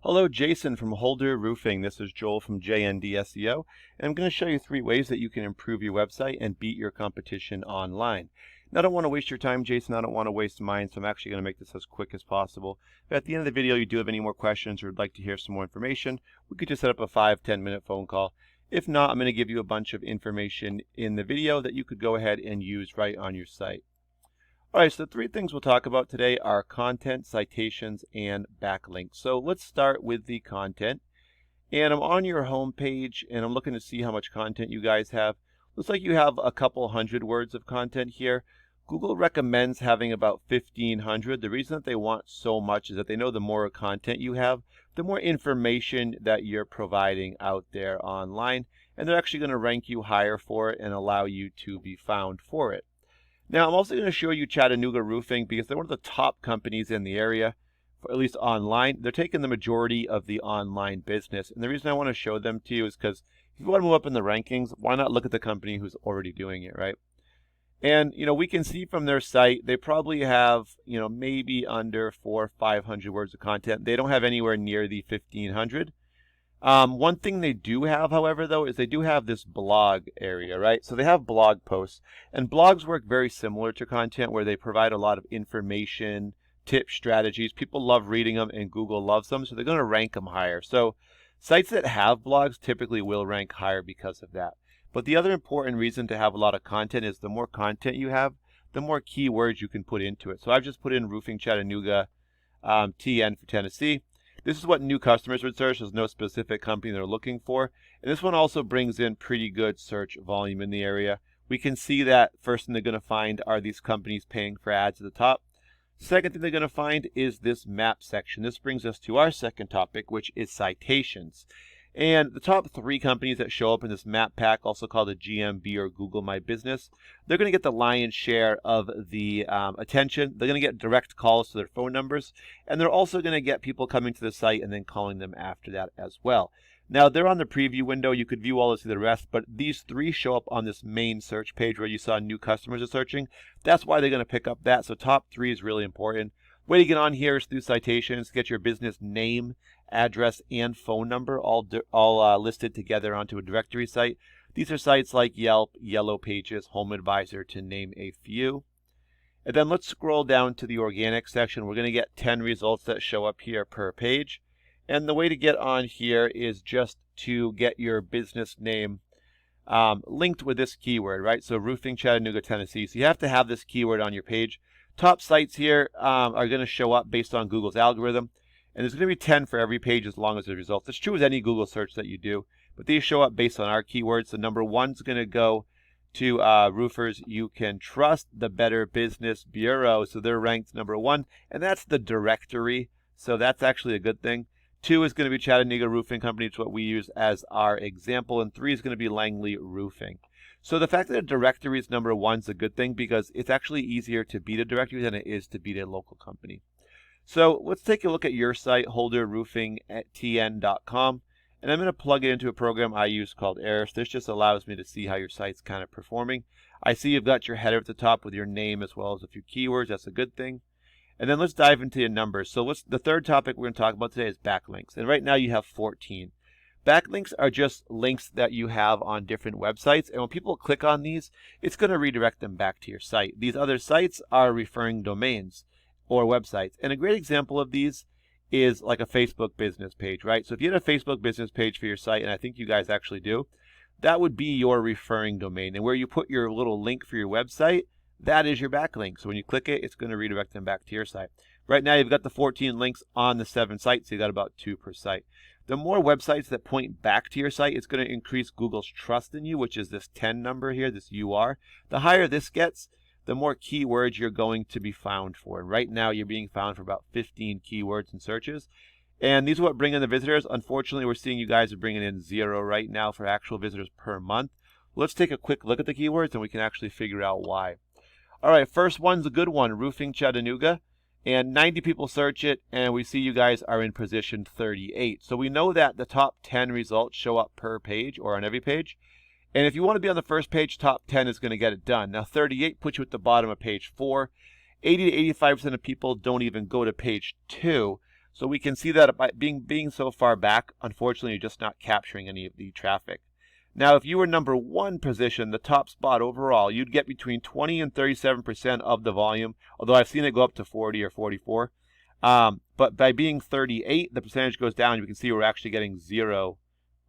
Hello, Jason from Holder Roofing. This is Joel from JND SEO, and I'm going to show you 3 ways that you can improve your website and beat your competition online. Now, I don't want to waste your time, Jason. I don't want to waste mine, so I'm actually going to make this as quick as possible. But at the end of the video, you do have any more questions or would like to hear some more information, we could just set up a 5-10 minute phone call. If not, I'm going to give you a bunch of information in the video that you could go ahead and use right on your site. Alright, so the 3 things we'll talk about today are content, citations, and backlinks. So let's start with the content. And I'm on your home page and I'm looking to see how much content you guys have. Looks like you have a couple hundred words of content here. Google recommends having about 1,500. The reason that they want so much is that they know the more content you have, the more information that you're providing out there online. And they're actually going to rank you higher for it and allow you to be found for it. Now, I'm also going to show you Chattanooga Roofing because they're one of the top companies in the area, for at least online. They're taking the majority of the online business. And the reason I want to show them to you is because if you want to move up in the rankings, why not look at the company who's already doing it, right? And, we can see from their site, they probably have, maybe under 400 or 500 words of content. They don't have anywhere near the 1,500. One thing they do have, however, though, is they do have this blog area, right? So they have blog posts, and blogs work very similar to content where they provide a lot of information, tips, strategies. People love reading them, and Google loves them, so they're going to rank them higher. So sites that have blogs typically will rank higher because of that. But the other important reason to have a lot of content is the more content you have, the more keywords you can put into it. So I've just put in roofing Chattanooga TN for Tennessee. This is what new customers would search. There's no specific company they're looking for. And this one also brings in pretty good search volume in the area. We can see that first thing they're going to find are these companies paying for ads at the top. Second thing they're going to find is this map section. This brings us to our second topic, which is citations. And the top 3 companies that show up in this map pack, also called a GMB or Google My Business, they're going to get the lion's share of the attention. They're going to get direct calls to their phone numbers, and they're also going to get people coming to the site and then calling them after that as well. Now, they're on the preview window. You could view all this, see the rest, but these 3 show up on this main search page where you saw new customers are searching. That's why they're going to pick up that. So top 3 is really important. Way to get on here is through citations. Get your business name, address, and phone number all listed together onto a directory site. These are sites like Yelp, Yellow Pages, Home Advisor, to name a few. And then let's scroll down to the organic section. We're going to get 10 results that show up here per page. And the way to get on here is just to get your business name linked with this keyword, right? So roofing Chattanooga, Tennessee. So you have to have this keyword on your page. Top sites here are going to show up based on Google's algorithm. And there's going to be 10 for every page as long as there's results. It's true with any Google search that you do. But these show up based on our keywords. So number 1 is going to go to roofers you can trust, the Better Business Bureau. So they're ranked number 1. And that's the directory. So that's actually a good thing. 2 is going to be Chattanooga Roofing Company. It's what we use as our example. And 3 is going to be Langley Roofing. So the fact that a directory is number 1 is a good thing because it's actually easier to beat a directory than it is to beat a local company. So let's take a look at your site, holderroofingtn.com. And I'm going to plug it into a program I use called Eris. This just allows me to see how your site's kind of performing. I see you've got your header at the top with your name as well as a few keywords. That's a good thing. And then let's dive into your numbers. So the third topic we're going to talk about today is backlinks. And right now you have 14. Backlinks are just links that you have on different websites, and when people click on these, it's going to redirect them back to your site. These other sites are referring domains or websites, and a great example of these is like a Facebook business page, right? So if you had a Facebook business page for your site, and I think you guys actually do, that would be your referring domain, and where you put your little link for your website, that is your backlink. So when you click it, it's going to redirect them back to your site. Right now, you've got the 14 links on the 7 sites, so you got about 2 per site. The more websites that point back to your site, it's going to increase Google's trust in you, which is this 10 number here, this UR. The higher this gets, the more keywords you're going to be found for. And right now, you're being found for about 15 keywords in searches. And these are what bring in the visitors. Unfortunately, we're seeing you guys are bringing in 0 right now for actual visitors per month. Let's take a quick look at the keywords, and we can actually figure out why. All right, first one's a good one, roofing Chattanooga. And 90 people search it, and we see you guys are in position 38. So we know that the top 10 results show up per page or on every page. And if you want to be on the first page, top 10 is going to get it done. Now, 38 puts you at the bottom of page 4. 80 to 85% of people don't even go to page 2. So we can see that by being so far back, unfortunately, you're just not capturing any of the traffic. Now, if you were number 1 position, the top spot overall, you'd get between 20 and 37% of the volume, although I've seen it go up to 40 or 44. But by being 38, the percentage goes down. You can see we're actually getting 0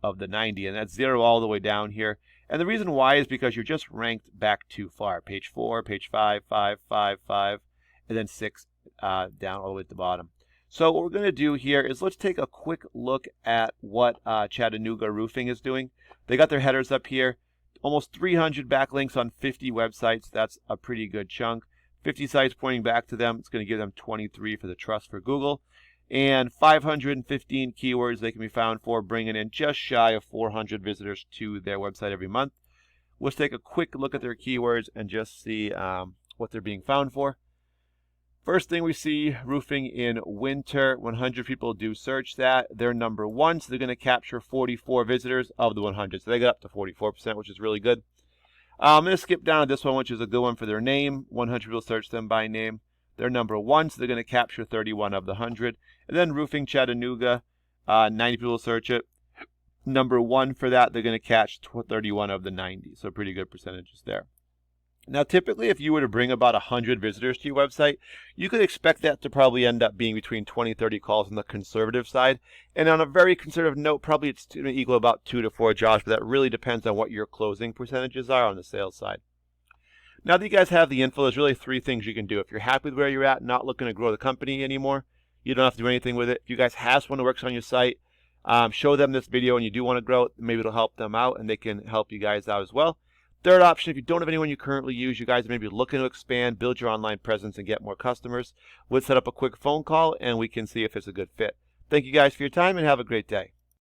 of the 90, and that's 0 all the way down here. And the reason why is because you're just ranked back too far. Page 4, page 5, 5, 5, 5, and then 6 down all the way at the bottom. So what we're going to do here is let's take a quick look at what Chattanooga Roofing is doing. They got their headers up here. Almost 300 backlinks on 50 websites. That's a pretty good chunk. 50 sites pointing back to them. It's going to give them 23 for the trust for Google. And 515 keywords they can be found for, bringing in just shy of 400 visitors to their website every month. Let's take a quick look at their keywords and just see what they're being found for. First thing we see, roofing in winter. 100 people do search that. They're number 1, so they're going to capture 44 visitors of the 100. So they got up to 44%, which is really good. I'm going to skip down to this one, which is a good one for their name. 100 people search them by name. They're number 1, so they're going to capture 31 of the 100. And then roofing Chattanooga, 90 people search it. Number 1 for that, they're going to catch 31 of the 90. So pretty good percentages there. Now, typically, if you were to bring about 100 visitors to your website, you could expect that to probably end up being between 20 and 30 calls on the conservative side. And on a very conservative note, probably it's going to equal about 2 to 4 jobs, but that really depends on what your closing percentages are on the sales side. Now that you guys have the info, there's really 3 things you can do. If you're happy with where you're at, not looking to grow the company anymore, you don't have to do anything with it. If you guys have someone who works on your site, show them this video and you do want to grow it, maybe it'll help them out and they can help you guys out as well. Third option, if you don't have anyone you currently use, you guys may be looking to expand, build your online presence, and get more customers. We'll set up a quick phone call, and we can see if it's a good fit. Thank you guys for your time, and have a great day.